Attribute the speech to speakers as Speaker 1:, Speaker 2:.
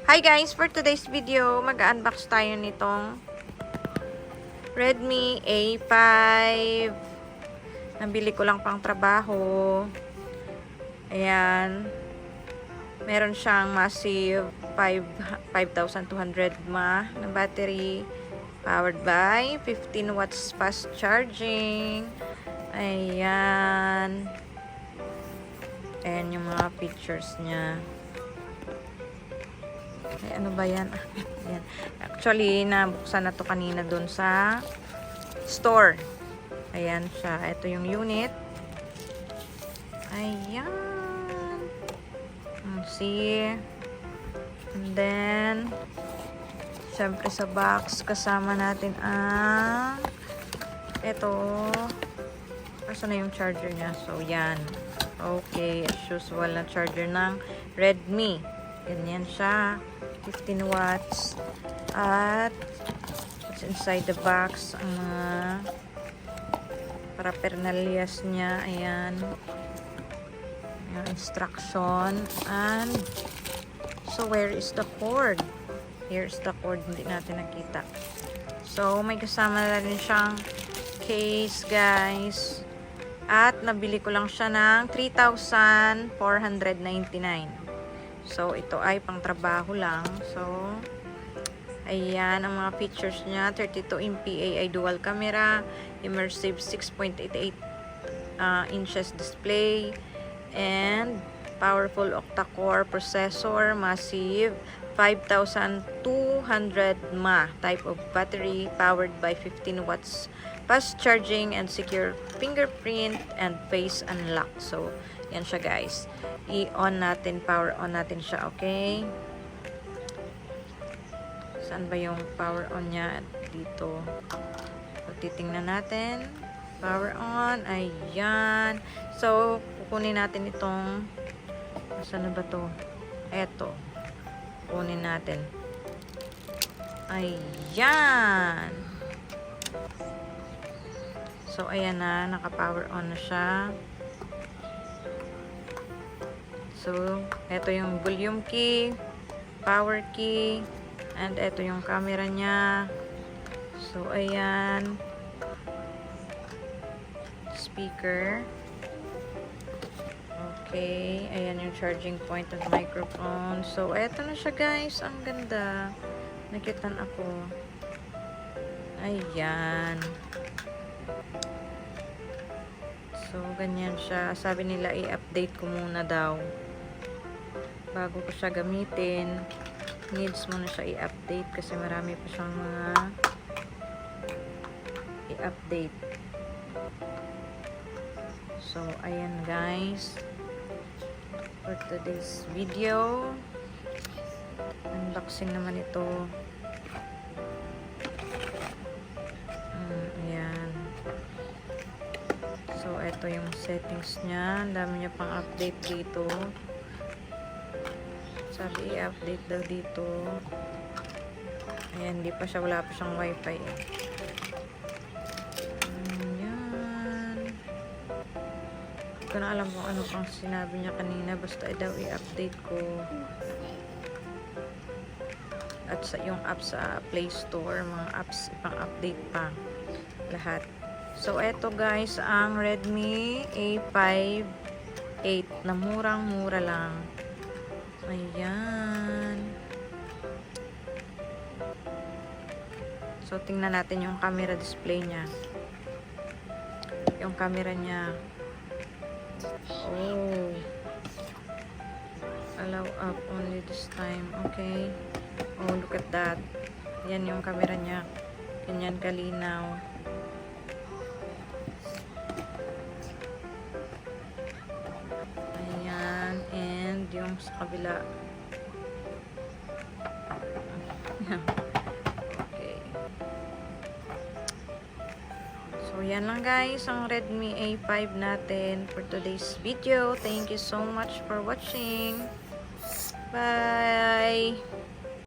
Speaker 1: Hi guys! For today's video, mag-unbox tayo nitong Redmi A5. Nabili ko lang pang trabaho. Ayan. Meron siyang massive 5,200 mAh na battery. Powered by 15 watts fast charging. Ayan. Ayan yung mga features niya. Ay, ano ba yan? Ayan. Actually, nabuksan na to kanina dun sa store. Ayan siya. Ito yung unit. Ayan. See? And then, syempre sa box, kasama natin ang ito. Asa na yung charger niya? So, yan. Okay. As usual na charger ng Redmi. Ganyan siya. 15 watts. At what's inside the box? Ang mga paraphernalias niya. Ayan. Yung instruction. And so, where is the cord? Here's the cord. Hindi natin nakita. So, may kasama na rin siyang case, guys. At nabili ko lang siya ng 3,499. So, ito ay pang trabaho lang. So, ayan ang mga features niya. 32MP AI dual camera, immersive 6.88 inches display, and powerful octa-core processor, massive 5,200 mAh type of battery, powered by 15 watts fast charging and secure fingerprint and face unlock. So, yan siya guys. I-on natin, power on natin siya, okay? Saan ba yung power on niya? Dito. So, titingnan natin. Power on. Ayan. So, kukunin natin itong saan na ba to? Eto. Kukunin natin. Ayan. So, ayan na. Naka-power on na siya. So, ito yung volume key, power key, and ito yung camera niya. So, ayan. Speaker. Okay. Ayan yung charging point at microphone. So, eto na siya guys. Ang ganda. Nakitan ako. Ayan. So, ganyan siya. Sabi nila, i-update ko muna daw. Bago ko siya gamitin, needs mo na siya i-update kasi marami pa siyang mga i-update. So, ayan guys. For today's video, unboxing naman ito. Ayan. So, ito yung settings niya. Ang dami niya pang update dito. Sabi, i-update daw dito. Ayan, wala pa siyang wifi eh. Ayan. Hindi ko na alam kung ano pang sinabi niya kanina. Basta daw i-update ko. At sa yung apps sa Play Store, mga apps, ipang-update pa. Lahat. So, eto guys, ang Redmi A5 8 na murang-mura lang. Ayan. So, tingnan natin yung camera display niya. Yung camera niya. Oh. Allow up only this time. Okay. Oh, look at that. Yan yung camera niya. Ganyan kalinaw. Yung sa kabila. Okay. So, yan lang guys ang Redmi A5 natin for today's video. Thank you so much for watching. Bye!